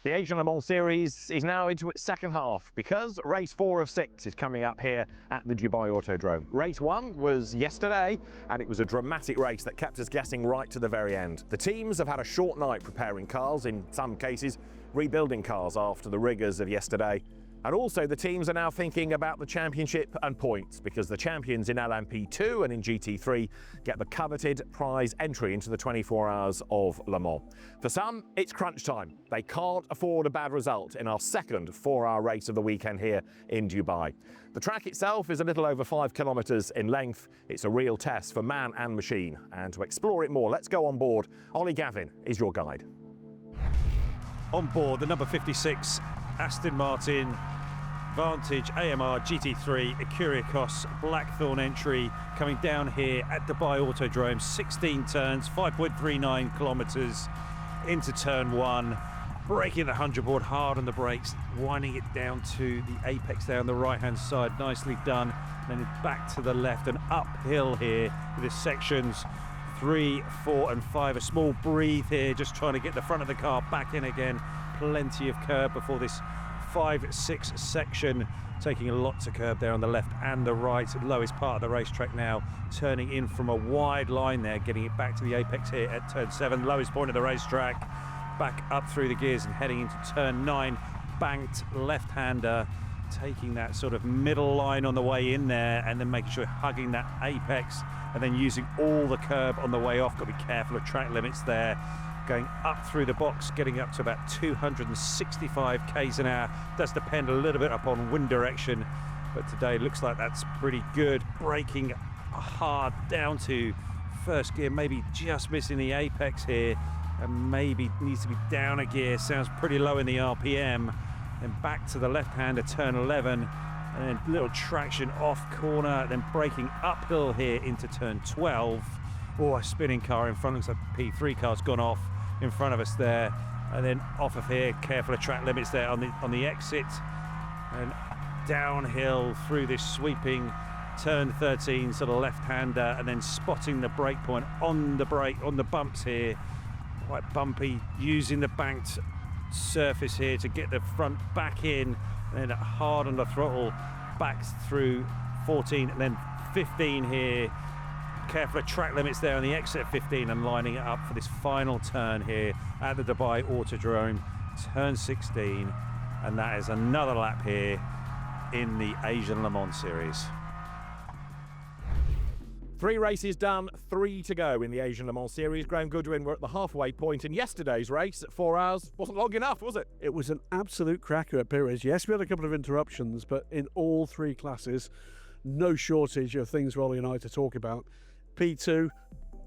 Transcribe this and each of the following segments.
The Asian Le Mans Series is now into its second half because race 4 of 6 is coming up here at the Dubai Autodrome. Race 1 was yesterday and it was a dramatic race that kept us guessing right to the very end. The teams have had a short night preparing cars, in some cases rebuilding cars after the rigours of yesterday. And also the teams are now thinking about the championship and points because the champions in LMP2 and in GT3 get the coveted prize entry into the 24 hours of Le Mans. For some, it's crunch time. They can't afford a bad result in our second 4-hour race of the weekend here in Dubai. The track itself is a little over 5 kilometres in length. It's a real test for man and machine. And to explore it more, let's go on board. Ollie Gavin is your guide. On board the number 56 Aston Martin Vantage AMR GT3 Ecuriacos Blackthorn entry coming down here at Dubai Autodrome. 16 turns, 5.39 kilometres into turn 1. Braking the 100 board hard on the brakes, winding it down to the apex there on the right hand side. Nicely done. And then back to the left and uphill here with the sections 3, 4 and 5. A small breathe here, just trying to get the front of the car back in again. Plenty of curb before this 5-6 section, taking a lot to curb there on the left and the right. Lowest part of the racetrack now, turning in from a wide line there, getting it back to the apex here at turn 7. Lowest point of the racetrack, back up through the gears and heading into turn 9. Banked left-hander, taking that sort of middle line on the way in there and then making sure hugging that apex and then using all the curb on the way off. Got to be careful of track limits there. Going up through the box, getting up to about 265 k's an hour. Does depend a little bit upon wind direction, but today looks like that's pretty good. Braking hard down to first gear, maybe just missing the apex here, and maybe needs to be down a gear. Sounds pretty low in the RPM. Then back to the left-hander, turn 11, and then little traction off corner, then braking uphill here into turn 12. Oh, a spinning car in front. Looks like the P3 car's gone off in front of us there. And then off of here, careful of track limits there on the exit. And downhill through this sweeping turn 13, sort of left-hander, and then spotting the brake point on the brake, on the bumps here. Quite bumpy, using the banked surface here to get the front back in. And then hard on the throttle, back through 14 and then 15 here. Careful of track limits there on the exit of 15 and lining it up for this final turn here at the Dubai Autodrome, turn 16, and that is another lap here in the Asian Le Mans Series. 3 races done, 3 to go in the Asian Le Mans Series. Graham Goodwin, we're at the halfway point, and yesterday's race at 4 hours wasn't long enough, was it? It was an absolute cracker at Pires. Yes, we had a couple of interruptions, but in all 3 classes, no shortage of things for Ollie and I to talk about. P2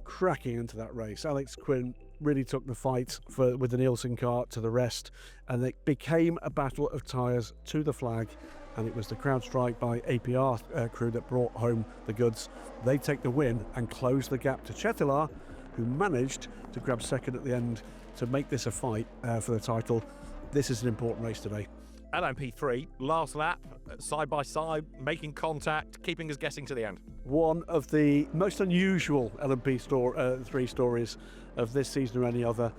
cracking into that race. Alex Quinn really took the fight with the Nielsen car to the rest, and it became a battle of tyres to the flag, and it was the CrowdStrike by APR crew that brought home the goods. They take the win and close the gap to Chetilar, who managed to grab second at the end to make this a fight for the title. This is an important race today. LMP3, last lap, side by side, making contact, keeping us guessing to the end. One of the most unusual LMP3 stories of this season or any other.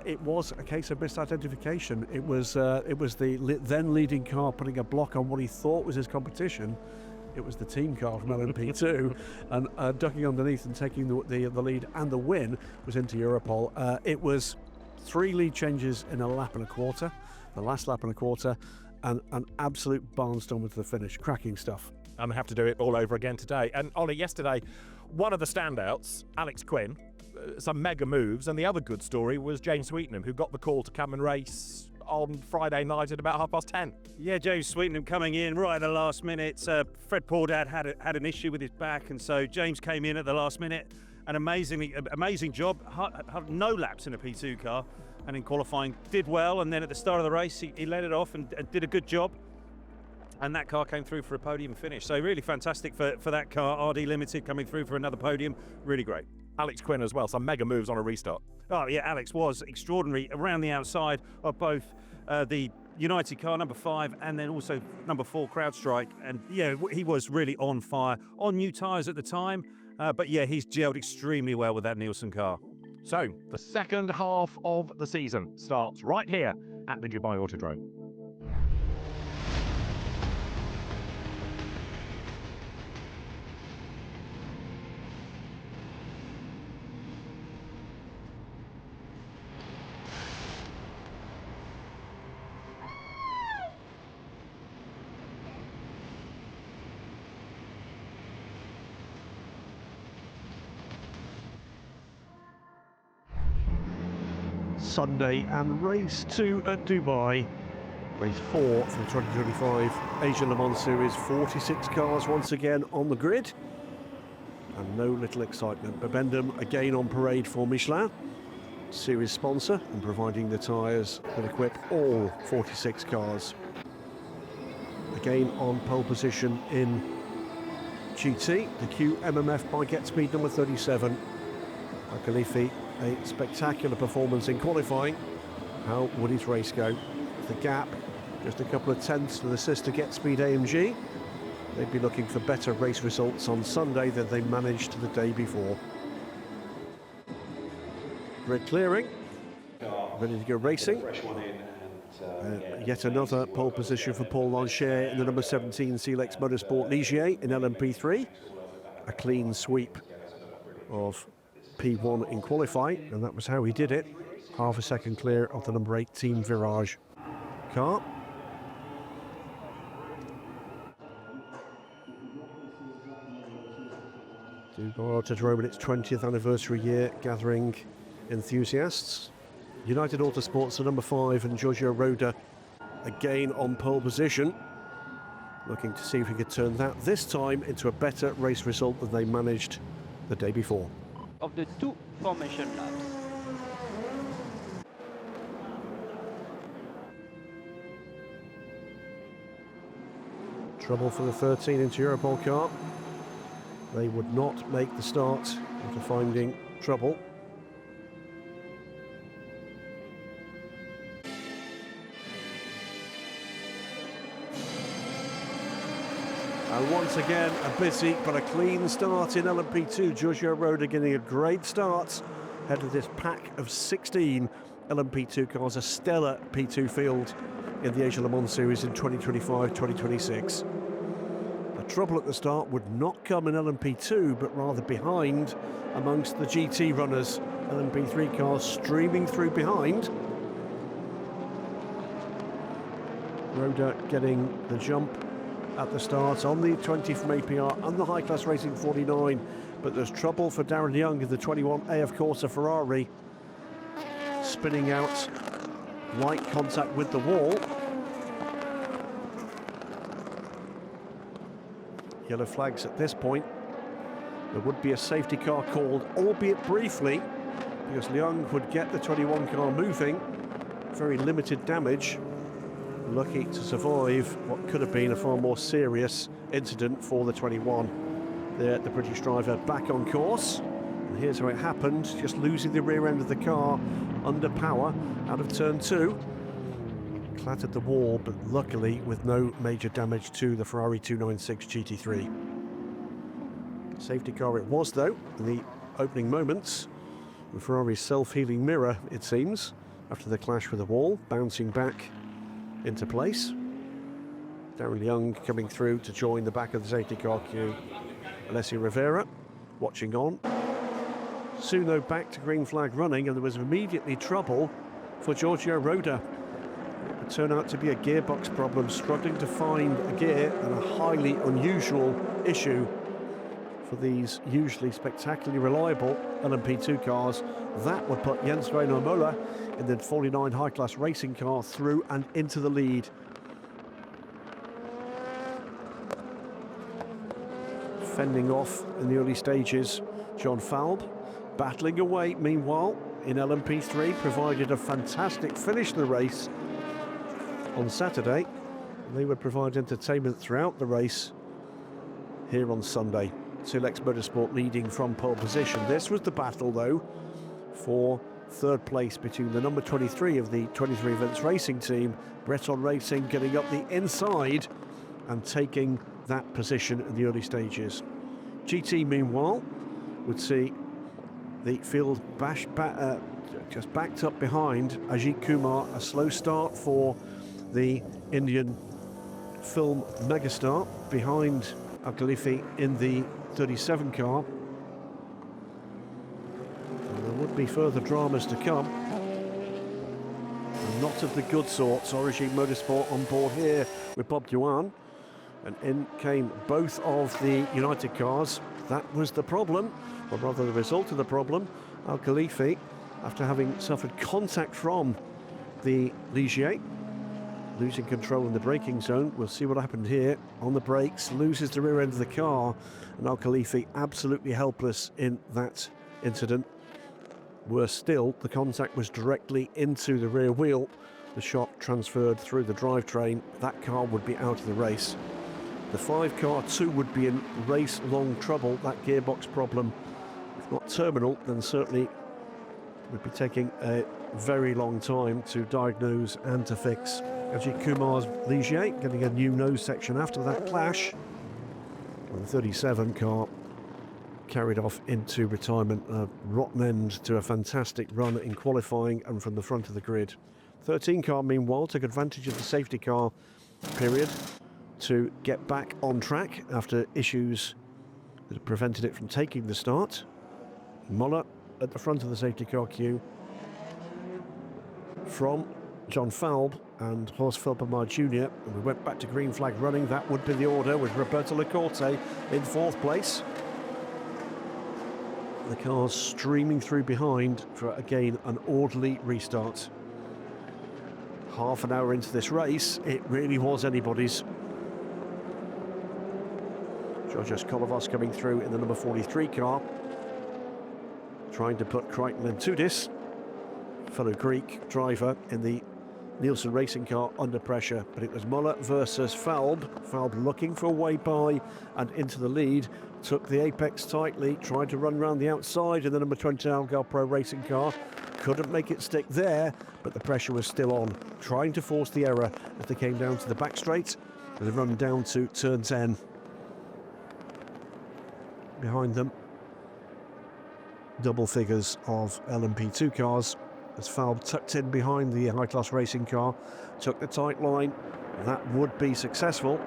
It was a case of misidentification. It was the then leading car putting a block on what he thought was his competition. It was the team car from LMP2 and ducking underneath and taking the lead, and the win was into Europol. It was 3 lead changes in a lap and a quarter, the last lap and a quarter, and an absolute barnstormer to the finish. Cracking stuff. And they have to do it all over again today. And Ollie, yesterday, one of the standouts, Alex Quinn, some mega moves, and the other good story was James Sweetenham, who got the call to come and race on Friday night at about 10:30. Yeah, James Sweetenham coming in right at the last minute. Fred Paudad had an issue with his back, and so James came in at the last minute. An amazing job. No laps in a P2 car, and in qualifying did well, and then at the start of the race he let it off and did a good job, and that car came through for a podium finish. So really fantastic for that car. RD Limited coming through for another podium. Really great. Alex Quinn as well, some mega moves on a restart. Oh yeah, Alex was extraordinary around the outside of both the United car number 5 and then also number 4 CrowdStrike, and yeah, he was really on fire on new tyres at the time, but yeah, he's gelled extremely well with that Nielsen car. So the second half of the season starts right here at the Dubai Autodrome. Sunday and race 2 at Dubai. Race 4 for the 2025 Asia Le Mans Series. 46 cars once again on the grid. And no little excitement. Bibendum again on parade for Michelin, series sponsor, and providing the tyres that equip all 46 cars. Again on pole position in GT, the QMMF by GetSpeed number 37. Khalifi, a spectacular performance in qualifying. How would his race go? The gap, just a couple of tenths to the sister GetSpeed AMG. They'd be looking for better race results on Sunday than they managed the day before. Grid clearing, ready to go racing. Yet another pole position for Paul Lancher in the number 17 Silex Motorsport Ligier in LMP3. A clean sweep of P1 in qualifying, and that was how he did it. Half a second clear of the number 8 Team Virage car. Dubai Autodrome in its 20th anniversary year, gathering enthusiasts. United Autosports, the number 5, and Giorgio Roda again on pole position, looking to see if he could turn that this time into a better race result than they managed the day before. Of the 2 formation laps. Trouble for the 13-inch Europol car. They would not make the start after finding trouble. And once again, a busy but a clean start in LMP2. Giorgio Roda getting a great start ahead of this pack of 16 LMP2 cars, a stellar P2 field in the Asia Le Mans Series in 2025-2026. The trouble at the start would not come in LMP2, but rather behind amongst the GT runners. LMP3 cars streaming through behind. Roda getting the jump at the start on the 20 from APR and the High Class Racing 49, but there's trouble for Darren Young in the 21 AF Corsa Ferrari, spinning out, light contact with the wall. Yellow flags at this point. There would be a safety car called, albeit briefly, because Young would get the 21 car moving. Very limited damage. Lucky to survive what could have been a far more serious incident for the 21. There, the British driver back on course. And here's how it happened, just losing the rear end of the car under power out of turn 2. Clattered the wall, but luckily with no major damage to the Ferrari 296 GT3. Safety car it was, though, in the opening moments. The Ferrari's self-healing mirror, it seems, after the clash with the wall, bouncing back into place. Darren Young coming through to join the back of the safety car queue. Alessio Rivera watching on. Soon, though, back to green flag running, and there was immediately trouble for Giorgio Roda. It turned out to be a gearbox problem, struggling to find a gear, and a highly unusual issue for these usually spectacularly reliable LMP2 cars. That would put Jens Reino Moller in the 49 High Class Racing car through and into the lead. Fending off in the early stages, John Falb battling away meanwhile in LMP3, provided a fantastic finish to the race on Saturday. They would provide entertainment throughout the race here on Sunday. Silex Motorsport leading from pole position. This was the battle, though, for third place between the number 23 of the 23 events racing team, Breton Racing, getting up the inside and taking that position in the early stages. GT, meanwhile, would see the field just backed up behind Ajit Kumar. A slow start for the Indian film megastar behind Al-Khalifi in the 37 car. And there would be further dramas to come. And not of the good sorts. Origin Motorsport on board here with Bob Duan. And in came both of the United cars. That was the problem, or rather the result of the problem. Al-Khalifi, after having suffered contact from the Ligier, losing control in the braking zone. We'll see what happened here on the brakes, loses the rear end of the car, and Al-Khalifi absolutely helpless in that incident. Worse still, the contact was directly into the rear wheel. The shock transferred through the drivetrain. That car would be out of the race. The 5 car too would be in race-long trouble. That gearbox problem, if not terminal, then certainly would be taking a very long time to diagnose and to fix. Ajit Kumar's Ligier getting a new nose section after that clash. And the 37 car carried off into retirement. A rotten end to a fantastic run in qualifying and from the front of the grid. 13 car, meanwhile, took advantage of the safety car period to get back on track after issues that prevented it from taking the start. Muller at the front of the safety car queue from John Falb and Horst Felbermar Jr. And we went back to green flag running. That would be the order, with Roberto Lacorte in 4th place. The cars streaming through behind for, again, an orderly restart. Half an hour into this race, it really was anybody's. Georgios Kolovos coming through in the number 43 car, trying to put Crichton and Tudis, fellow Greek driver, in the Nielsen racing car under pressure. But it was Muller versus Falb. Falb looking for a way by and into the lead, took the apex tightly, tried to run around the outside in the number 20 Algar Pro racing car. Couldn't make it stick there, but the pressure was still on, trying to force the error as they came down to the back straight. They run down to turn 10. Behind them, double figures of LMP2 cars as Falb tucked in behind the high-class racing car, took the tight line. That would be successful.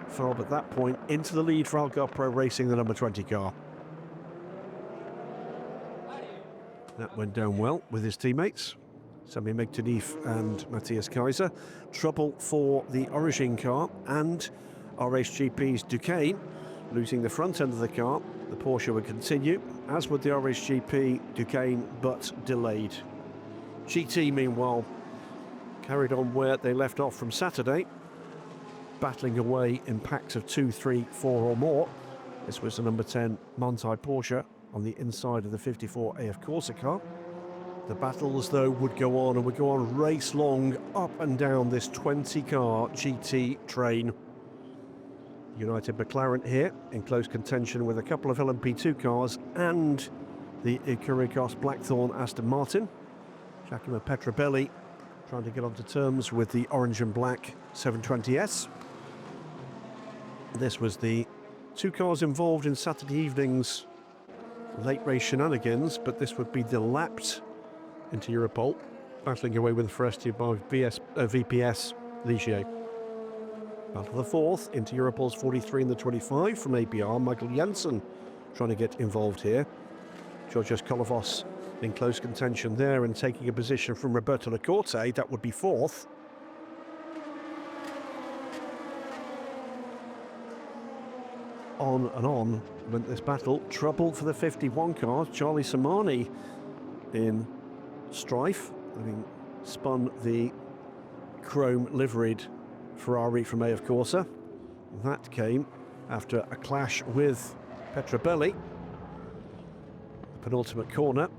Falb at that point into the lead for Algar Pro Racing, the number 20 car. That went down well with his teammates, Sami Megtanif and Matthias Kaiser. Trouble for the Origin car and RHGP's Duquesne, losing the front end of the car. The Porsche would continue, as would the RHGP Duquesne, but delayed. GT, meanwhile, carried on where they left off from Saturday, battling away in packs of 2, 3, 4 or more. This was the number 10 Manthey Porsche on the inside of the 54 AF Corsa car. The battles, though, would go on and would go on race long up and down this 20-car GT train. United McLaren here in close contention with a couple of LMP2 cars and the Icuricos Blackthorn Aston Martin. Giacomo Petrobelli trying to get onto terms with the orange and black 720S. This was the 2 cars involved in Saturday evening's late race shenanigans, but this would be the lapped into Europol, battling away with Forestier by VPS Ligier. Battle the 4th into Europol's 43 and the 25 from ABR. Michael Jensen trying to get involved here. Georgios Kolovos in close contention there and taking a position from Roberto Lacorte. That would be 4th. On and on went this battle. Trouble for the 51 cars. Charlie Samani in strife, having spun the chrome liveried Ferrari from AF Corsa. That came after a clash with Petrobelli. Penultimate corner,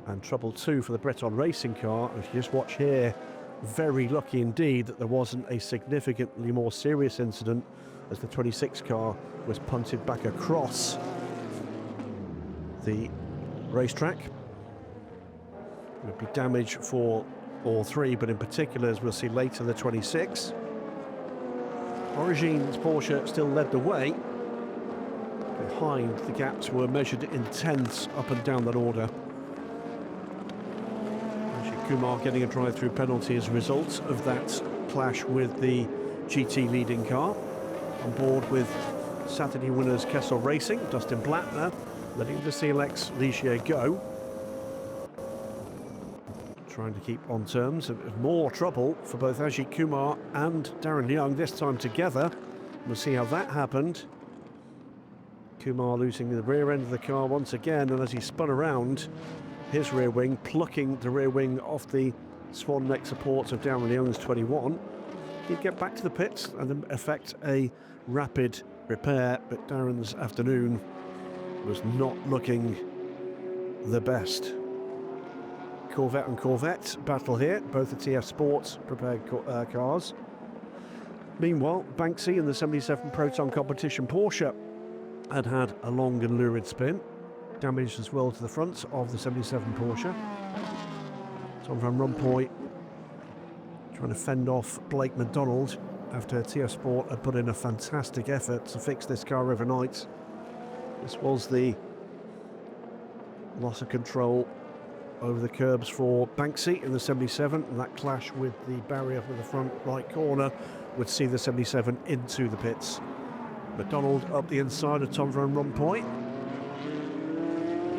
and trouble 2 for the Breton racing car. If you just watch here, very lucky indeed that there wasn't a significantly more serious incident as the 26 car was punted back across the racetrack. There would be damage for all 3, but in particular, as we'll see later, the 26. Origin's Porsche still led the way. behind. The gaps were measured in tenths up and down that order. Actually, Kumar getting a drive-through penalty as a result of that clash with the GT leading car. On board with Saturday winners Kessel Racing, Dustin Blattner, letting the CLX Ligier go. Trying to keep on terms of more trouble for both Ajit Kumar and Darren Young, this time together. We'll see how that happened. Kumar losing the rear end of the car once again, and as he spun around, his rear wing plucking the rear wing off the swan neck supports of Darren Young's 21. He'd get back to the pits and then effect a rapid repair, but Darren's afternoon was not looking the best. Corvette and Corvette battle here, both the TF Sports prepared cars. Meanwhile, Banksy in the 77 Proton Competition Porsche had a long and lurid spin, damaged as well to the front of the 77 Porsche. Tom van Rompuy trying to fend off Blake McDonald after TF Sport had put in a fantastic effort to fix this car overnight. This was the loss of control over the curbs for Banksy in the 77, and that clash with the barrier for the front right corner would see the 77 into the pits. McDonald up the inside of Tom van Rompuy.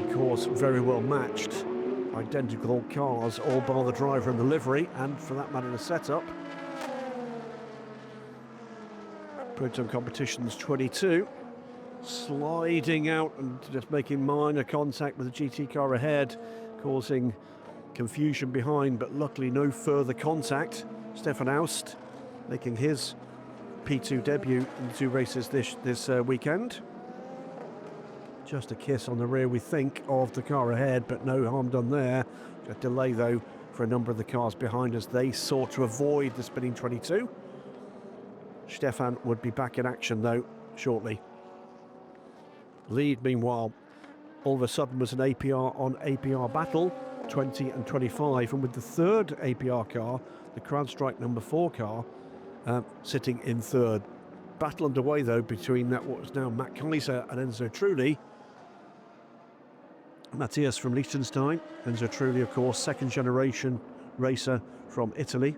Of course, very well matched. Identical cars, all bar the driver and the livery, and for that matter the setup. Proton Competitions 22. Sliding out and just making minor contact with the GT car ahead, causing confusion behind, but luckily no further contact. Stefan Aust making his P2 debut in the two races this weekend. Just a kiss on the rear, we think, of the car ahead, but no harm done there. A delay, though, for a number of the cars behind us. They sought to avoid the spinning 22. Stefan would be back in action, though, shortly. Lead, meanwhile, all of a sudden was an APR on APR battle, 20 and 25, and with the third APR car, the CrowdStrike number 4 car, sitting in third. Battle underway, though, between what was now Matt Kaiser and Enzo Trulli. Matthias from Liechtenstein, Enzo Trulli, of course, second generation racer from Italy.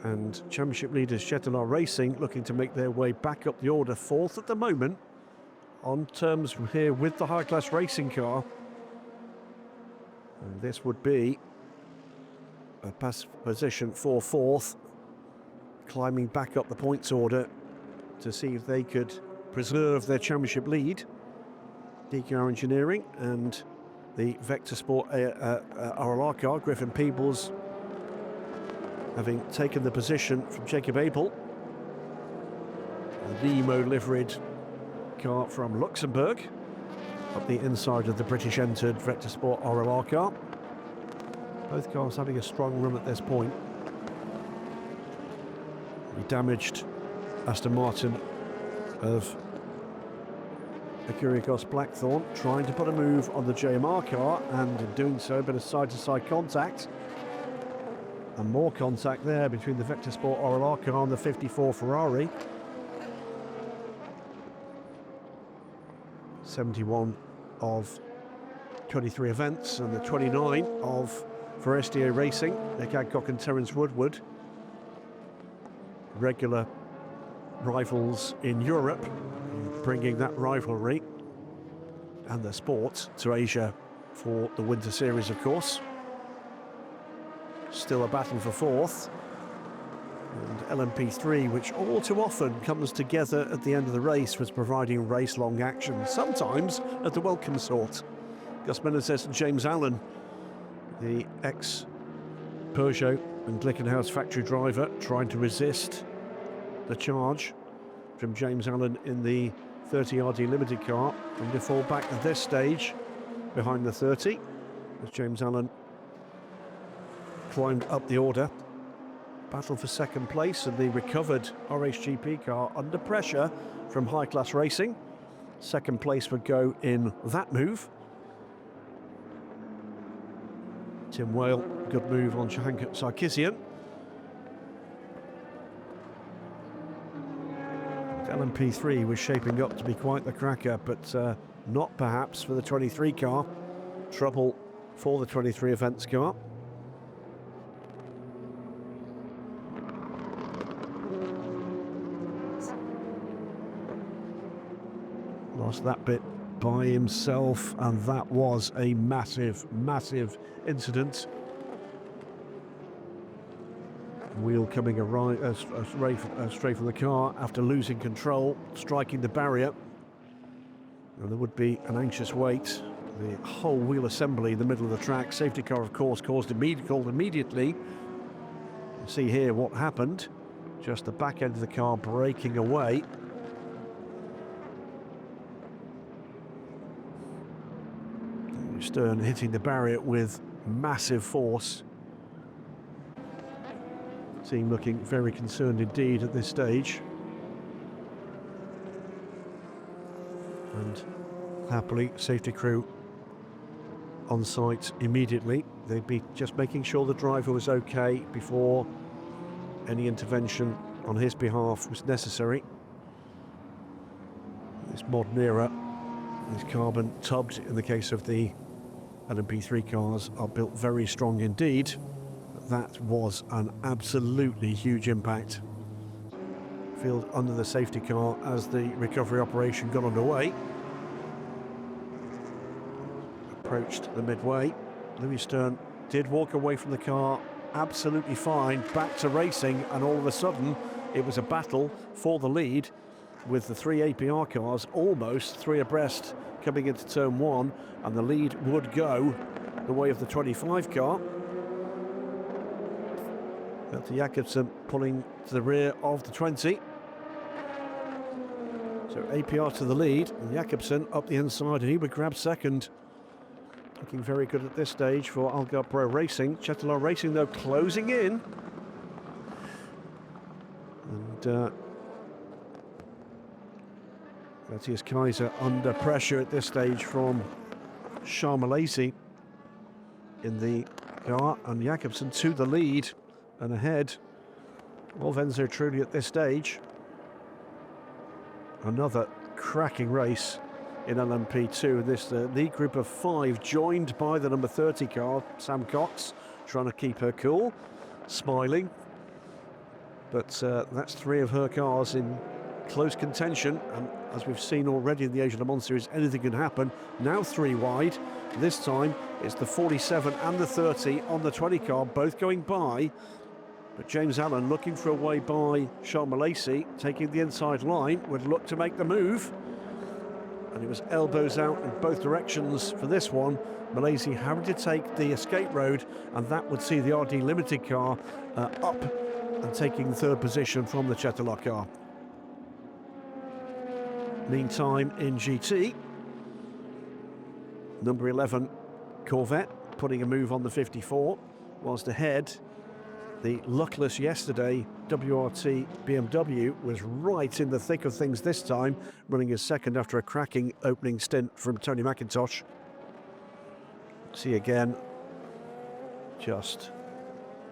And championship leaders Chetelaar Racing looking to make their way back up the order, fourth at the moment, on terms here with the high-class racing car. And this would be a position for fourth, climbing back up the points order to see if they could preserve their championship lead. DKR Engineering and the Vector Sport RLR car, Griffin Peebles, having taken the position from Jacob Abel. The Nemo liveried car from Luxembourg up the inside of the British entered Vector Sport RLR car. Both cars having a strong run at this point. The damaged Aston Martin of Kyrgios Blackthorn trying to put a move on the JMR car, and in doing so a bit of side-to-side contact. And more contact there between the Vector Sport RLR car and the 54 Ferrari. 71 of 23 events, and the 29 of Forestier Racing, Nick Adcock and Terence Woodward. Regular rivals in Europe, bringing that rivalry and the sport to Asia for the Winter Series, of course. Still a battle for fourth. And LMP3, which all too often comes together at the end of the race, was providing race-long action, sometimes at the welcome sort. Gus Menezes and James Allen, the ex-Peugeot and Glickenhaus factory driver, trying to resist the charge from James Allen in the 30RD Limited car, and to fall back at this stage behind the 30, as James Allen climbed up the order. Battle for second place, and the recovered RHGP car under pressure from High Class Racing. Second place would go in that move. Tim Whale, good move on Shahank Sarkisian. LMP3 was shaping up to be quite the cracker, but not perhaps for the 23 car. Trouble for the 23 events car. Lost that bit by himself, and that was a massive, massive incident. Wheel coming straight from the car after losing control, striking the barrier. And there would be an anxious wait. The whole wheel assembly in the middle of the track. Safety car, of course, called immediately. You see here what happened. Just the back end of the car breaking away. Stern hitting the barrier with massive force. Team looking very concerned indeed at this stage. And happily, safety crew on site immediately. They'd be just making sure the driver was okay before any intervention on his behalf was necessary. This modern era, these carbon tubs in the case of the LMP3 cars are built very strong indeed. That was an absolutely huge impact. Field under the safety car as the recovery operation got underway. Approached the midway. Louis Stern did walk away from the car absolutely fine, back to racing, and all of a sudden it was a battle for the lead with the three APR cars almost three abreast coming into turn one, and the lead would go the way of the 25 car. Peter Jacobsen pulling to the rear of the 20. So APR to the lead, and Jacobsen up the inside, and he would grab second. Looking very good at this stage for Algarve Pro Racing. Chetelaar Racing, though, closing in. And Matthias Kaiser under pressure at this stage from Charles in the car, and Jacobsen to the lead and ahead of Enzo Trulli at this stage. Another cracking race in LMP2. This lead group of five, joined by the number 30 car, Sam Cox, trying to keep her cool, smiling. But that's three of her cars in close contention, and as we've seen already in the Asia Le Mans Series, anything can happen. Now three wide. This time it's the 47 and the 30 on the 20 car, both going by. But James Allen looking for a way by Charles Malaysi, taking the inside line, would look to make the move. And it was elbows out in both directions for this one. Malaysi having to take the escape road, and that would see the RD Limited car up and taking third position from the Chetelaar car. Meantime, in GT, number 11 Corvette putting a move on the 54, whilst ahead the luckless yesterday WRT BMW was right in the thick of things this time, running his second after a cracking opening stint from Tony McIntosh. See again, just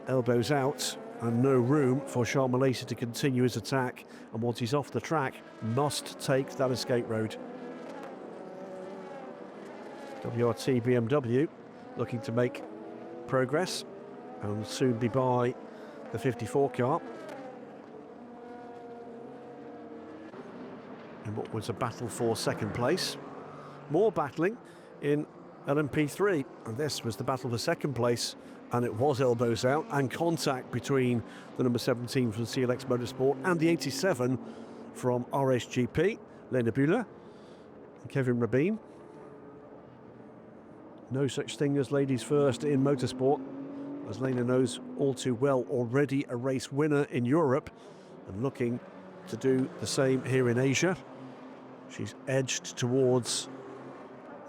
elbows out and no room for Charles Malaysi to continue his attack, and once he's off the track must take that escape road. WRT BMW looking to make progress and soon be by the 54 car in what was a battle for second place. More battling in LMP3, and this was the battle for second place, and it was elbows out and contact between the number 17 from CLX Motorsport and the 87 from RSGP, Lena Bühler and Kevin Rabin. No such thing as ladies first in motorsport, as Lena knows all too well, already a race winner in Europe and looking to do the same here in Asia. She's edged towards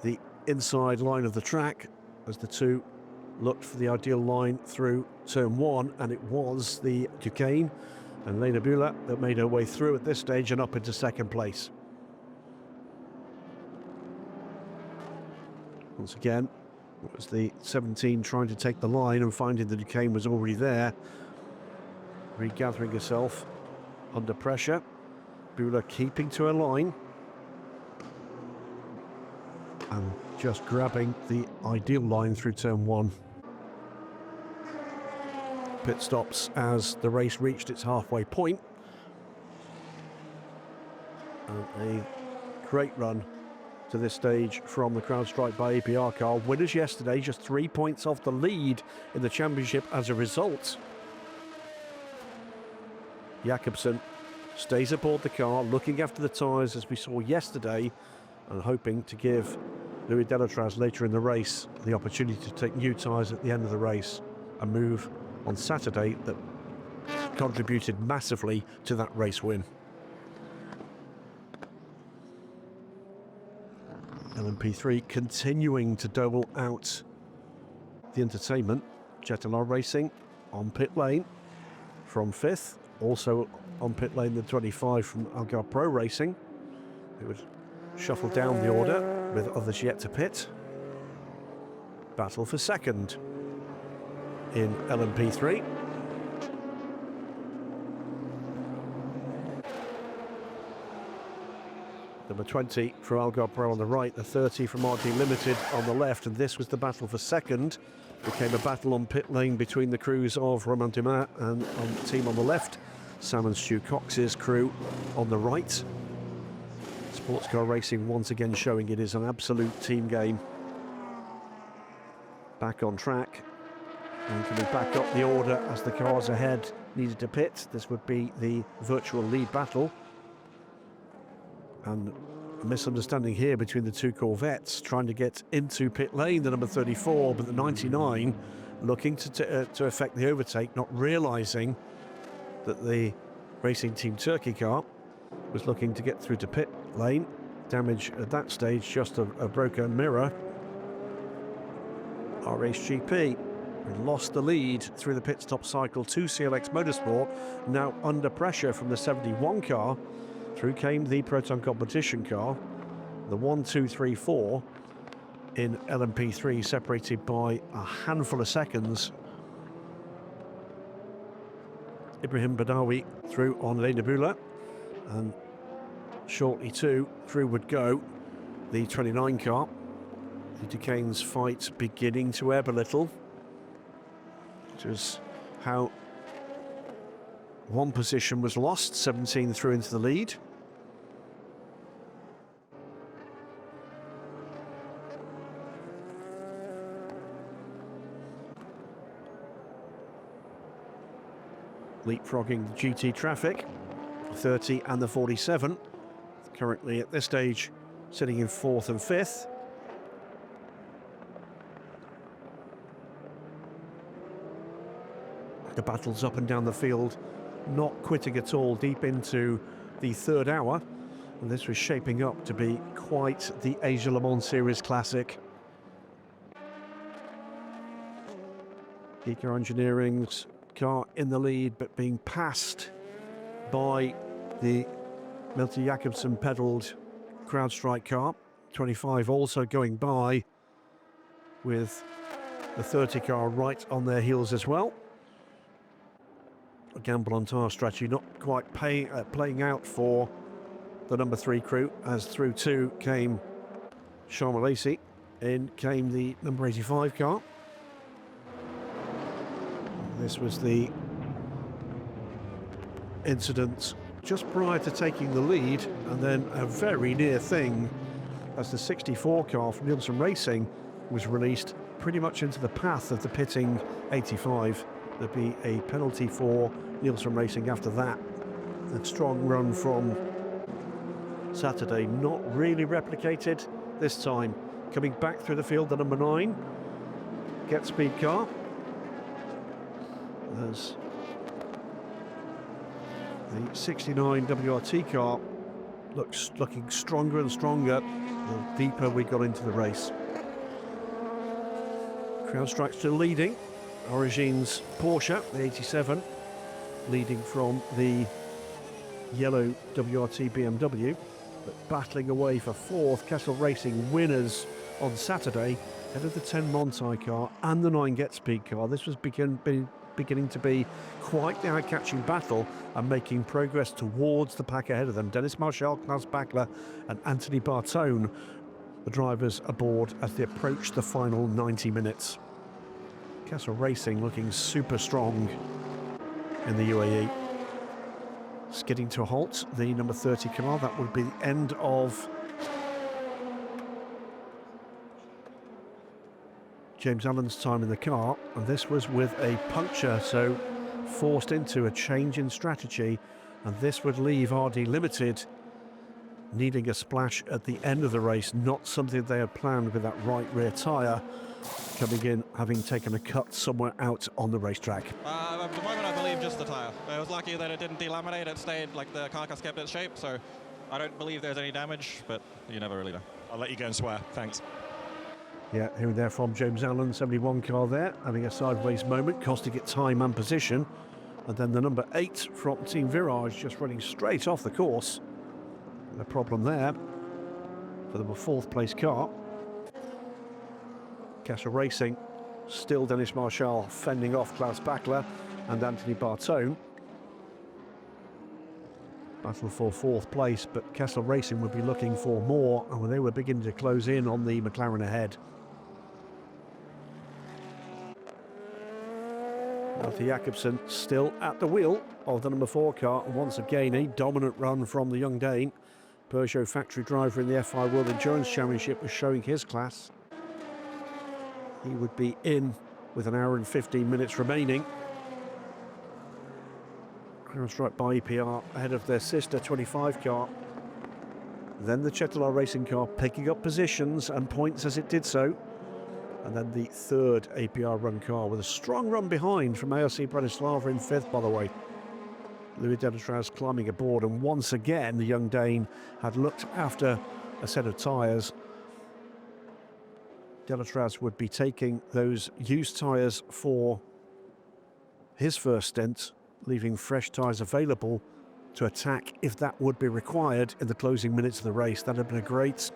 the inside line of the track as the two looked for the ideal line through turn one, and it was the Duquesne and Lena Bühler that made her way through at this stage and up into second place. Once again, it was the 17 trying to take the line and finding the Duquesne was already there, regathering herself under pressure Buller keeping to a line and just grabbing the ideal line through turn 1. Pit stops as the race reached its halfway point. And a great run to this stage from the CrowdStrike by APR car. Winners yesterday, just 3 points off the lead in the championship as a result. Jakobsen stays aboard the car, looking after the tyres as we saw yesterday, and hoping to give Louis Delatraz later in the race the opportunity to take new tyres at the end of the race, a move on Saturday that contributed massively to that race win. LMP3 continuing to dole out the entertainment. Jetalar Racing on pit lane from 5th. Also on pit lane the 25 from Algarve Pro Racing. It would shuffle down the order with others yet to pit. Battle for 2nd in LMP3. Number 20 for Algarve Pro on the right, the 30 from RT Limited on the left, and this was the battle for 2nd. Became a battle on pit lane between the crews of Romain Dumas and on the team on the left, Sam and Stu Cox's crew on the right. Sports car racing once again showing it is an absolute team game. Back on track and coming back up the order as the cars ahead needed to pit. This would be the virtual lead battle. And a misunderstanding here between the two Corvettes trying to get into pit lane, the number 34, but the 99 looking to effect the overtake, not realising that the Racing Team Turkey car was looking to get through to pit lane. Damage at that stage, just a broken mirror. RHGP lost the lead through the pit stop cycle to CLX Motorsport, now under pressure from the 71 car. Through came the Proton competition car, the 1, 2, 3, 4 in LMP3, separated by a handful of seconds. Ibrahim Badawi through on Lena Bula, and shortly too through would go the 29 car. The Duquesne's fight beginning to ebb a little, which is how one position was lost, 17 through into the lead. Leapfrogging the GT traffic, 30 and the 47. Currently at this stage sitting in 4th and 5th. The battles up and down the field, not quitting at all deep into the 3rd hour. And this was shaping up to be quite the Asia Le Mans Series classic. Geeker Engineering's car in the lead, but being passed by the Milton Jakobsen pedalled CrowdStrike car. 25 also going by with the 30 car right on their heels as well. A gamble on tyre strategy not quite playing out for the number 3 crew, as through 2 came Sean Lacey, in came the number 85 car. This was the incident just prior to taking the lead, and then a very near thing as the 64 car from Nielsen Racing was released pretty much into the path of the pitting 85. There'd be a penalty for Nielsen Racing after that. A strong run from Saturday, not really replicated this time. Coming back through the field, the number 9 Get Speed car. As the 69 WRT car looking stronger and stronger the deeper we got into the race. CrowdStrike still leading. Origine's Porsche, the 87, leading from the yellow WRT BMW, but battling away for 4th. Kessel Racing winners on Saturday, ahead of the 10 Montai car and the 9 Get Speed car. This was being beginning to be quite the eye-catching battle and making progress towards the pack ahead of them. Dennis Marshall, Klaus Bachler and Anthony Bartone, the drivers aboard as they approach the final 90 minutes. Castle Racing looking super strong in the UAE. Skidding to a halt, the number 30 car. That would be the end of James Allen's time in the car, and this was with a puncture, so forced into a change in strategy, and this would leave RD Limited needing a splash at the end of the race, not something they had planned with that right rear tyre coming in, having taken a cut somewhere out on the racetrack. At the moment I believe just the tyre. I was lucky that it didn't delaminate, it stayed, like the carcass kept its shape, so I don't believe there's any damage, but you never really know. I'll let you go and swear, thanks. Yeah, here and there from James Allen, 71 car there, having a sideways moment, costing it time and position. And then the number 8 from Team Virage just running straight off the course. The problem there for the 4th place car. Castle Racing, still Dennis Marshall fending off Klaus Bachler and Anthony Bartone. Battle for 4th place, but Castle Racing would be looking for more, and they were beginning to close in on the McLaren ahead. Alfie Jacobsen still at the wheel of the number 4 car, and once again a dominant run from the young Dane. Peugeot factory driver in the F1 World Endurance Championship was showing his class. He would be in with an hour and 15 minutes remaining. Clearance strike by EPR ahead of their sister 25 car. Then the Chetlar Racing car picking up positions and points as it did so. And then the 3rd APR run car with a strong run behind from ARC Bratislava in 5th, by the way. Louis Delatraz climbing aboard, and once again the young Dane had looked after a set of tyres. Delatraz would be taking those used tyres for his first stint, leaving fresh tyres available to attack if that would be required in the closing minutes of the race. That had been a great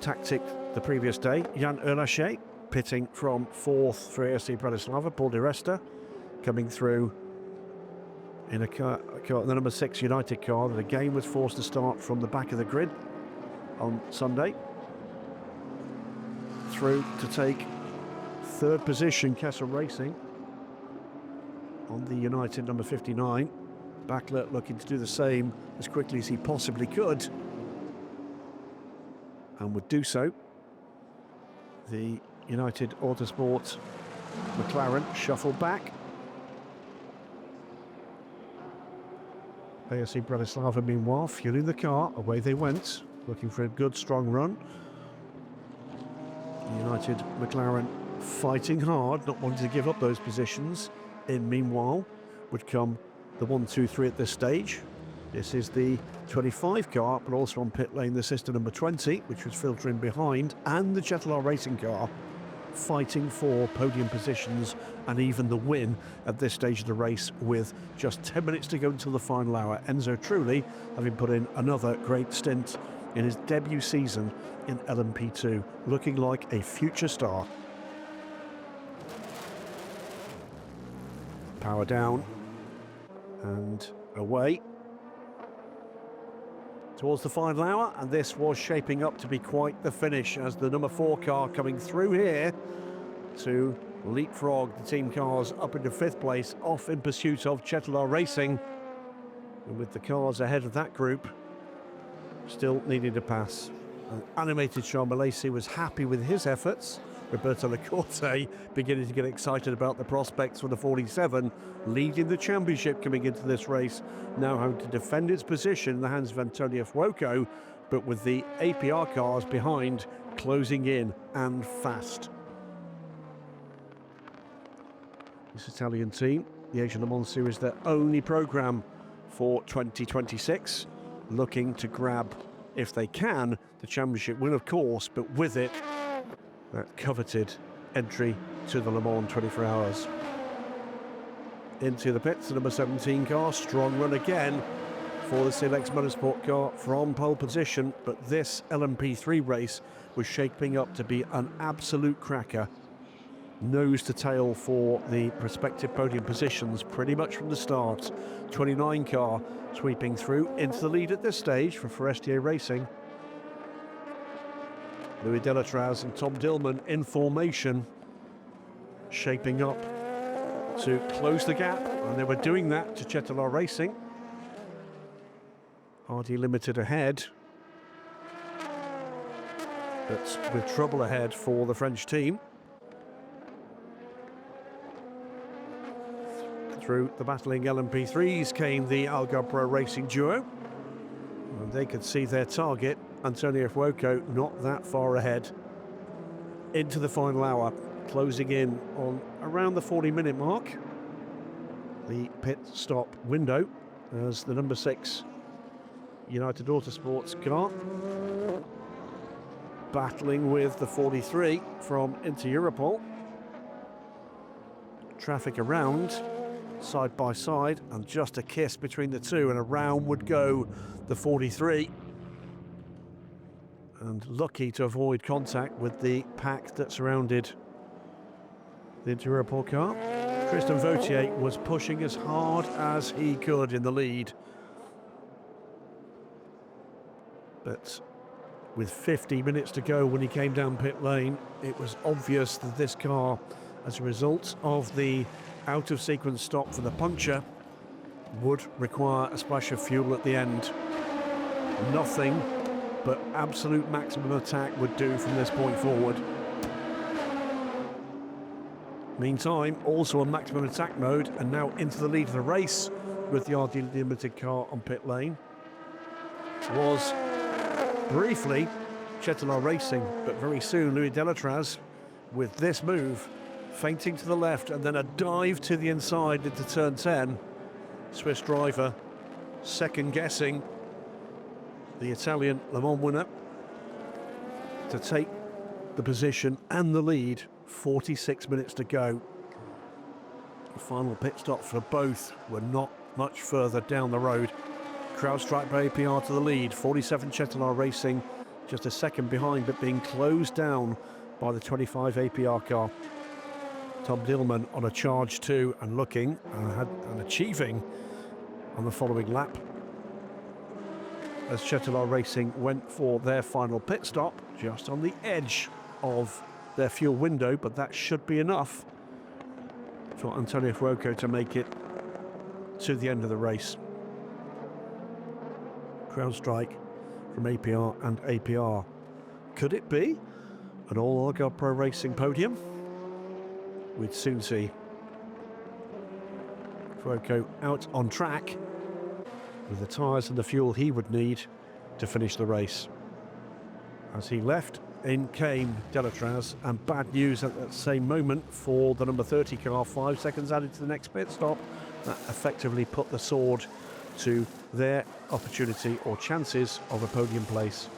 tactic the previous day. Jan Erlache pitting from 4th for ARC Bratislava. Paul Di Resta coming through in a car, the number 6 United car that again was forced to start from the back of the grid on Sunday. Through to take 3rd position, Castle Racing on the United number 59. Bachler looking to do the same as quickly as he possibly could, and would do so. The United Autosport McLaren shuffled back. ARC Bratislava meanwhile fueling the car, away they went, looking for a good strong run. The United McLaren fighting hard, not wanting to give up those positions. In meanwhile would come the 1, 2, 3 at this stage. This is the 25 car, but also on pit lane the sister number 20, which was filtering behind, and the Chetlar Racing car fighting for podium positions and even the win at this stage of the race with just 10 minutes to go until the final hour. Enzo Trulli having put in another great stint in his debut season in LMP2, looking like a future star. Power down and away towards the final hour, and this was shaping up to be quite the finish as the number 4 car coming through here to leapfrog the team cars up into 5th place, off in pursuit of Chetlar Racing, and with the cars ahead of that group still needing to pass. Animated Sean Malaysi was happy with his efforts. Roberto Lacorte beginning to get excited about the prospects for the 47, leading the championship coming into this race, now having to defend its position in the hands of Antonio Fuoco, but with the APR cars behind closing in and fast. This Italian team, the Asia Le Mans Series, their only programme for 2026, looking to grab, if they can, the championship win of course, but with it that coveted entry to the Le Mans 24 Hours. Into the pits, the number 17 car, strong run again for the CLX Motorsport car from pole position, but this LMP3 race was shaping up to be an absolute cracker nose to tail for the prospective podium positions pretty much from the start. 29 car sweeping through into the lead at this stage for Forestier Racing. Louis Delatraz and Tom Dillman in formation, shaping up to close the gap, and they were doing that to Chetalar Racing. RD Limited ahead, but with trouble ahead for the French team. Through the battling LMP3s came the Algarve Pro Racing duo, and they could see their target, Antonio Fuoco, not that far ahead. Into the final hour, closing in on around the 40-minute mark. The pit stop window as the number 6 United Autosports car battling with the 43 from Inter Europol. Traffic around, side by side, and just a kiss between the two, and around would go the 43. And lucky to avoid contact with the pack that surrounded the Inter Europol car. Tristan Vautier was pushing as hard as he could in the lead. But with 50 minutes to go when he came down pit lane, it was obvious that this car, as a result of the out-of-sequence stop for the puncture, would require a splash of fuel at the end. Nothing but absolute maximum attack would do from this point forward. Meantime, also on maximum attack mode, and now into the lead of the race with the RD Limited car on pit lane, was briefly Chetalar Racing, but very soon Louis Delatraz with this move, feinting to the left and then a dive to the inside into turn 10. Swiss driver second guessing the Italian Le Mans winner to take the position and the lead. 46 minutes to go. The final pit stops for both were not much further down the road. CrowdStrike by APR to the lead. 47 Chetalar Racing just a second behind, but being closed down by the 25 APR car. Tom Dillman on a charge too, and looking and achieving on the following lap as Chetalar Racing went for their final pit stop, just on the edge of their fuel window, but that should be enough for Antonio Fuoco to make it to the end of the race. CrowdStrike from APR and APR. Could it be an all Algarve Pro Racing podium? We'd soon see. Fuoco out on track with the tyres and the fuel he would need to finish the race. As he left, in came Delatraz, and bad news at that same moment for the number 30 car. 5 seconds added to the next pit stop. That effectively put the sword to their opportunity or chances of a podium place.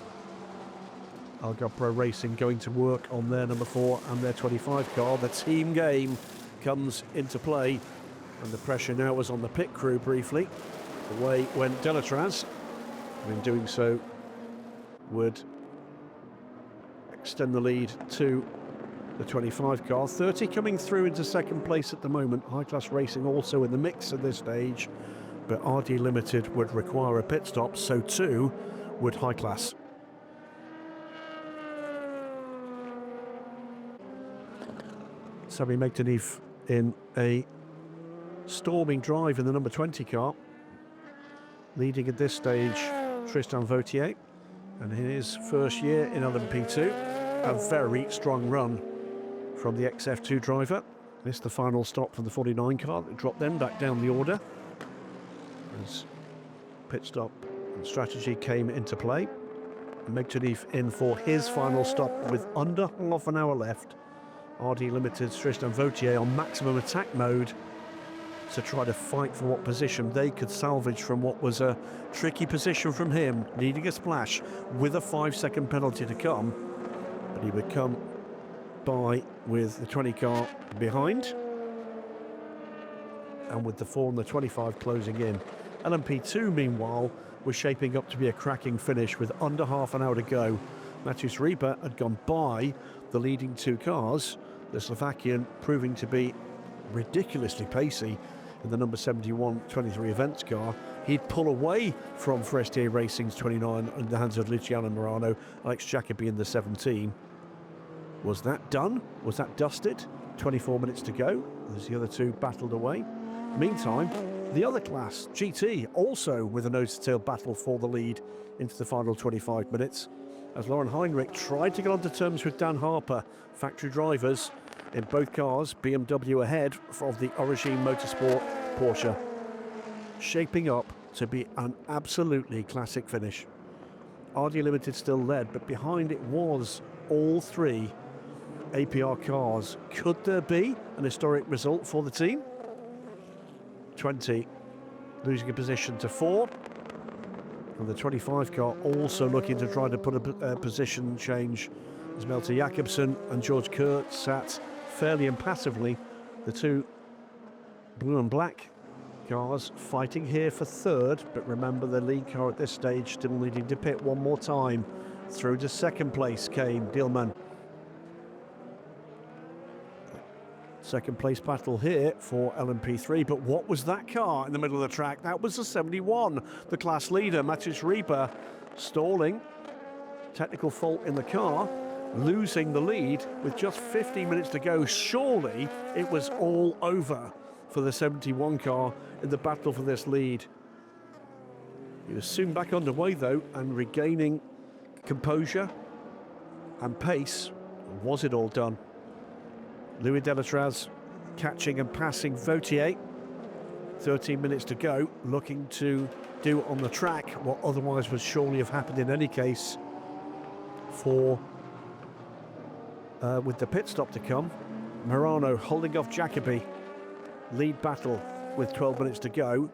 Algarve Pro Racing going to work on their number 4 and their 25 car. The team game comes into play, and the pressure now was on the pit crew briefly. Away went Delatraz, and in doing so would extend the lead to the 25 car. 30 coming through into second place at the moment. High Class Racing also in the mix at this stage, but RD Limited would require a pit stop, so too would High Class. Sami Megtanif in a storming drive in the number 20 car. Leading at this stage, Tristan Vautier, and in his first year in LMP2, a very strong run from the XF2 driver. Missed the final stop from the 49 car that dropped them back down the order as pit stop and strategy came into play. Megtanif in for his final stop with under half an hour left. RD Limited's Tristan Vautier on maximum attack mode to try to fight for what position they could salvage from what was a tricky position from him, needing a splash with a 5-second penalty to come. But he would come by with the 20 car behind, and with the 4 and the 25 closing in. LMP2 meanwhile was shaping up to be a cracking finish with under half an hour to go. Matheus Rieper had gone by the leading 2 cars, The Slovakian proving to be ridiculously pacey in the number 71 23 events car. He'd pull away from Forestier Racing's 29 in the hands of Luciano Morano, Alex Jacobi in the 17. Was that done? Was that dusted? 24 minutes to go as the other two battled away. Meantime, the other class, GT, also with a nose-to-tail battle for the lead into the final 25 minutes, as Lauren Heinrich tried to get onto terms with Dan Harper, factory drivers in both cars, BMW ahead of the Origin Motorsport Porsche. Shaping up to be an absolutely classic finish. RD Limited still led, but behind it was all three APR cars. Could there be an historic result for the team? 20 losing a position to 4. And the 25 car also looking to try to put a position change as Melter Jakobsen and George Kurtz sat fairly impassively. The two blue and black cars fighting here for third, but remember the lead car at this stage still needing to pit one more time. Through to second place came Dillman. Second place battle here for LMP3, but what was that car in the middle of the track? That was the 71, the class leader, Matthias Rieber, stalling. Technical fault in the car, losing the lead with just 15 minutes to go. Surely it was all over for the 71 car in the battle for this lead. He was soon back underway though and regaining composure and pace. Was it all done? Louis Delatraz catching and passing Vautier. 13 minutes to go, looking to do on the track what otherwise would surely have happened in any case for with the pit stop to come. Morano holding off Jacobi. Lead battle with 12 minutes to go.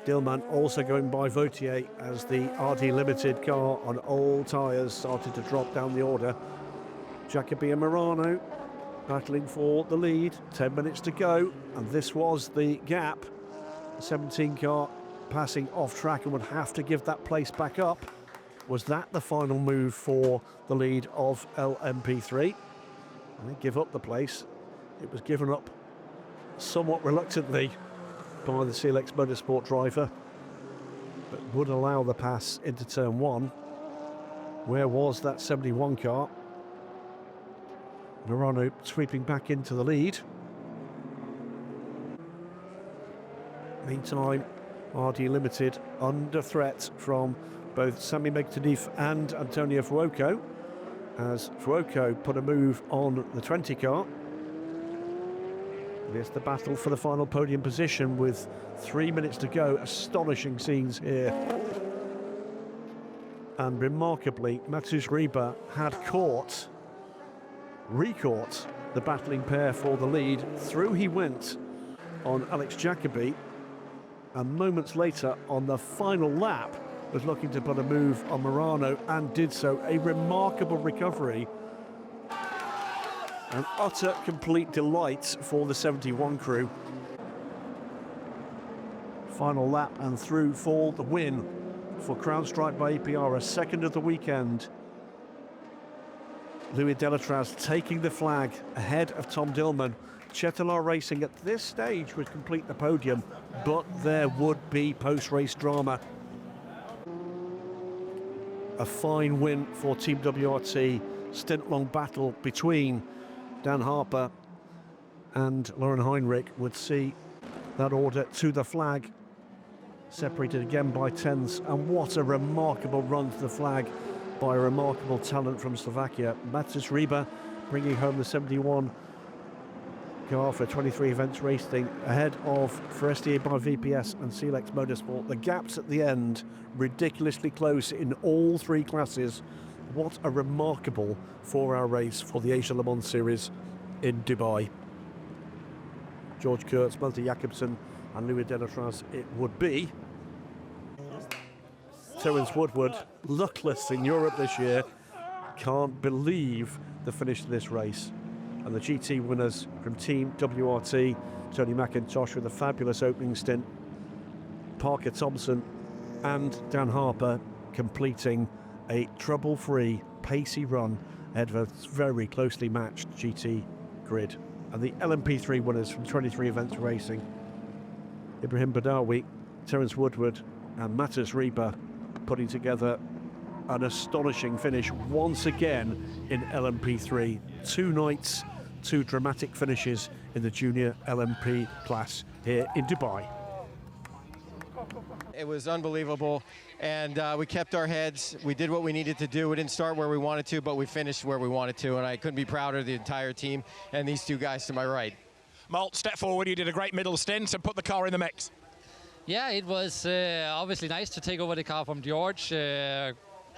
Dillman also going by Vautier as the RD Limited car on old tyres started to drop down the order. Jacobi and Morano battling for the lead. 10 minutes to go, and this was the gap. The 17 car passing off track and would have to give that place back up. Was that the final move for the lead of LMP3? They give up the place. It was given up somewhat reluctantly by the CLX Motorsport driver, but would allow the pass into turn one. Where was that 71 car? Morano sweeping back into the lead. Meantime, RD Limited under threat from both Sami Megtanif and Antonio Fuoco, as Fuoco put a move on the 20 car. It's the battle for the final podium position with 3 minutes to go. Astonishing scenes here. And remarkably, Matthias Rieber had re-caught the battling pair for the lead. Through he went on Alex Jacobi, and moments later on the final lap was looking to put a move on Morano and did so. A remarkable recovery. An utter complete delight for the 71 crew. Final lap and through for the win for CrowdStrike by APR, a second of the weekend. Louis Delatraz taking the flag ahead of Tom Dillman. Chetelaar Racing at this stage would complete the podium, but there would be post-race drama. A fine win for Team WRT. Stint-long battle between Dan Harper and Lauren Heinrich would see that order to the flag, separated again by tenths. And what a remarkable run to the flag by a remarkable talent from Slovakia. Matthias Rieber bringing home the 71 car for 23 events racing ahead of Forestier by VPS and CLX Motorsport. The gaps at the end ridiculously close in all three classes. What a remarkable 4-hour race for the Asia Le Mans Series in Dubai. George Kurtz, Melter Jakobsen and Louis Delatraz it would be. Terence Woodward, luckless in Europe this year, can't believe the finish of this race. And the GT winners from Team WRT, Tony McIntosh with a fabulous opening stint, Parker Thompson and Dan Harper completing a trouble-free, pacey run ahead of a very closely matched GT grid. And the LMP3 winners from 23 events racing, Ibrahim Badawi, Terence Woodward and Mattas Rieber, putting together an astonishing finish once again in LMP3. 2 nights, 2 dramatic finishes in the junior LMP class here in Dubai. It was unbelievable, and we kept our heads. We did what we needed to do. We didn't start where we wanted to, but we finished where we wanted to, and I couldn't be prouder of the entire team and these 2 guys to my right. Malt, step forward. You did a great middle stint and put the car in the mix. Yeah, it was obviously nice to take over the car from George.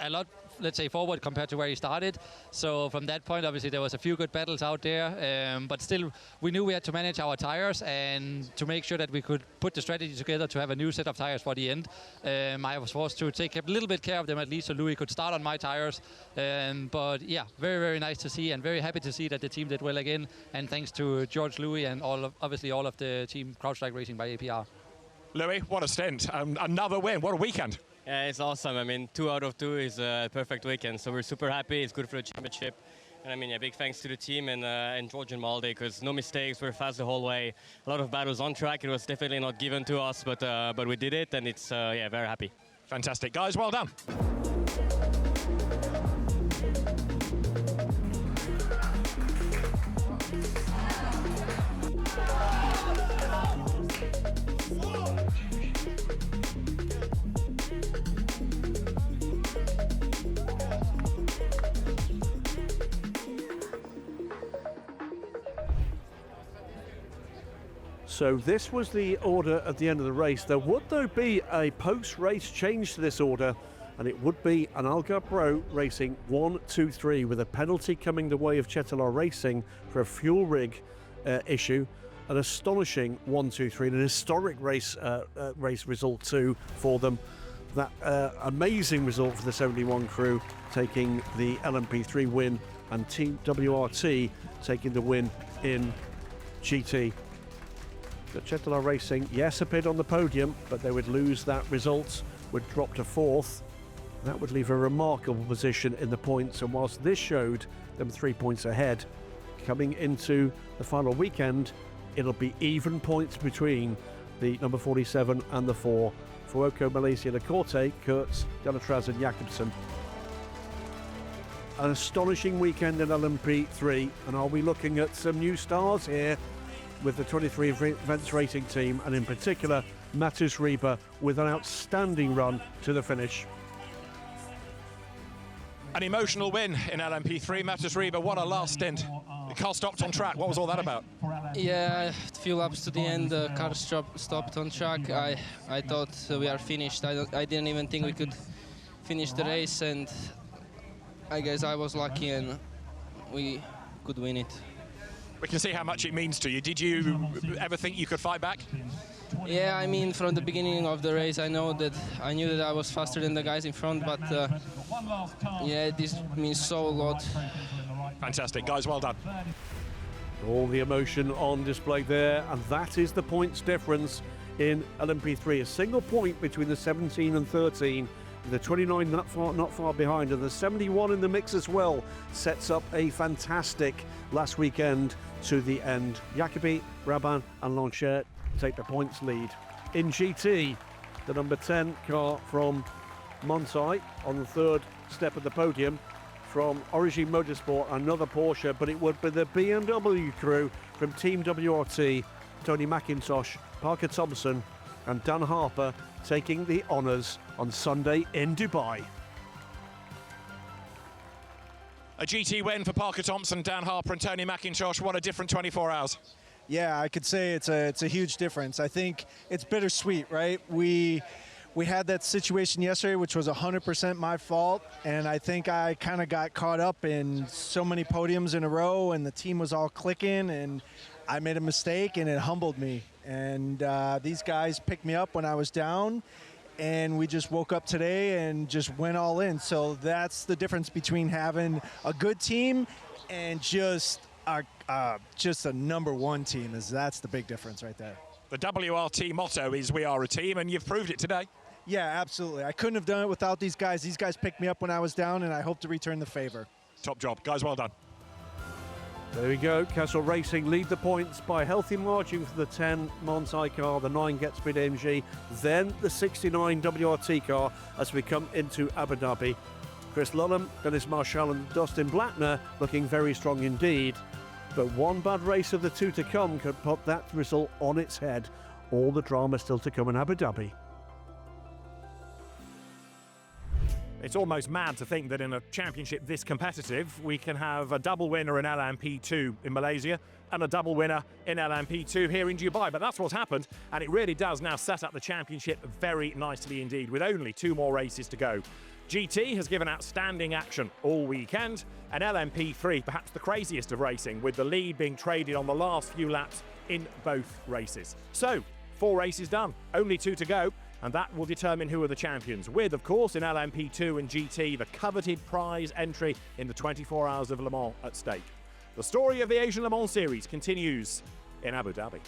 A lot, let's say, forward compared to where he started. So from that point, obviously, there was a few good battles out there. But still, we knew we had to manage our tires and to make sure that we could put the strategy together to have a new set of tires for the end. I was forced to take a little bit care of them at least, so Louis could start on my tires. But yeah, very, very nice to see and very happy to see that the team did well again. And thanks to George, Louis, and obviously all of the team CrowdStrike Racing by APR. Louis, what a stint. Another win. What a weekend. Yeah, it's awesome. I mean, 2 out of 2 is a perfect weekend, so we're super happy. It's good for the championship. And I mean, yeah, big thanks to the team and George and Malde, because no mistakes, we were fast the whole way. A lot of battles on track. It was definitely not given to us, but we did it, and it's, yeah, very happy. Fantastic. Guys, well done. So this was the order at the end of the race. There would, though, be a post-race change to this order, and it would be an Algar Pro racing 1, 2, 3, with a penalty coming the way of Chetalar Racing for a fuel rig issue. An astonishing 1, 2, 3, and an historic race result too for them. That amazing result for the 71 crew, taking the LMP3 win, and Team WRT taking the win in GT. The Chetalar Racing, yes, appeared on the podium, but they would lose that result, would drop to 4th. That would leave a remarkable position in the points, and whilst this showed them 3 points ahead, coming into the final weekend, it'll be even points between the number 47 and the 4. Fuoco, Malaysia, Lacorte, Kurtz, Delatraz and Jakobsen. An astonishing weekend in LMP3, and are we looking at some new stars here with the 23 events racing team, and in particular Mattas Rieber with an outstanding run to the finish. An emotional win in LMP3. Mattas Rieber, what a last stint. The car stopped on track. What was all that about? Yeah, a few laps to the end, the car stopped on track. I thought we are finished. I didn't even think we could finish the race, and I guess I was lucky and we could win it. We can see how much it means to you. Did you ever think you could fight back? Yeah, I mean, from the beginning of the race, I knew that I was faster than the guys in front, but yeah, this means so a lot. Fantastic, guys, well done. All the emotion on display there, and that is the points difference in LMP3. A single point between the 17 and 13, the 29 not far behind, and the 71 in the mix as well, sets up a fantastic last weekend to the end. Jacobi, Raban and Lanchet take the points lead. In GT, the number 10 car from Montai on the 3rd step of the podium. From Origin Motorsport, another Porsche, but it would be the BMW crew from Team WRT, Tony McIntosh, Parker Thompson and Dan Harper taking the honours on Sunday in Dubai. A GT win for Parker Thompson, Dan Harper and Tony McIntosh. What a different 24 hours. Yeah, I could say it's a huge difference. I think it's bittersweet, right? We had that situation yesterday, which was 100% my fault, and I think I kind of got caught up in so many podiums in a row, and the team was all clicking, and I made a mistake, and it humbled me. And these guys picked me up when I was down, and we just woke up today and just went all in. So that's the difference between having a good team and just a #1 team. That's the big difference right there. The WRT motto is "We are a team," and you've proved it today. Yeah, absolutely. I couldn't have done it without these guys. These guys picked me up when I was down, and I hope to return the favor. Top job. Guys, well done. There we go. Castle Racing lead the points by a healthy margin for the 10 Montai car, the 9 Get Speed AMG, then the 69 WRT car as we come into Abu Dhabi. Chris Lullum, Dennis Marshall and Dustin Blattner looking very strong indeed. But one bad race of the 2 to come could put that result on its head. All the drama still to come in Abu Dhabi. It's almost mad to think that in a championship this competitive, we can have a double winner in LMP2 in Malaysia and a double winner in LMP2 here in Dubai. But that's what's happened, and it really does now set up the championship very nicely indeed, with only 2 more races to go. GT has given outstanding action all weekend, and LMP3 perhaps the craziest of racing, with the lead being traded on the last few laps in both races. So, 4 races done, only 2 to go. And that will determine who are the champions, with, of course, in LMP2 and GT, the coveted prize entry in the 24 Hours of Le Mans at stake. The story of the Asian Le Mans Series continues in Abu Dhabi.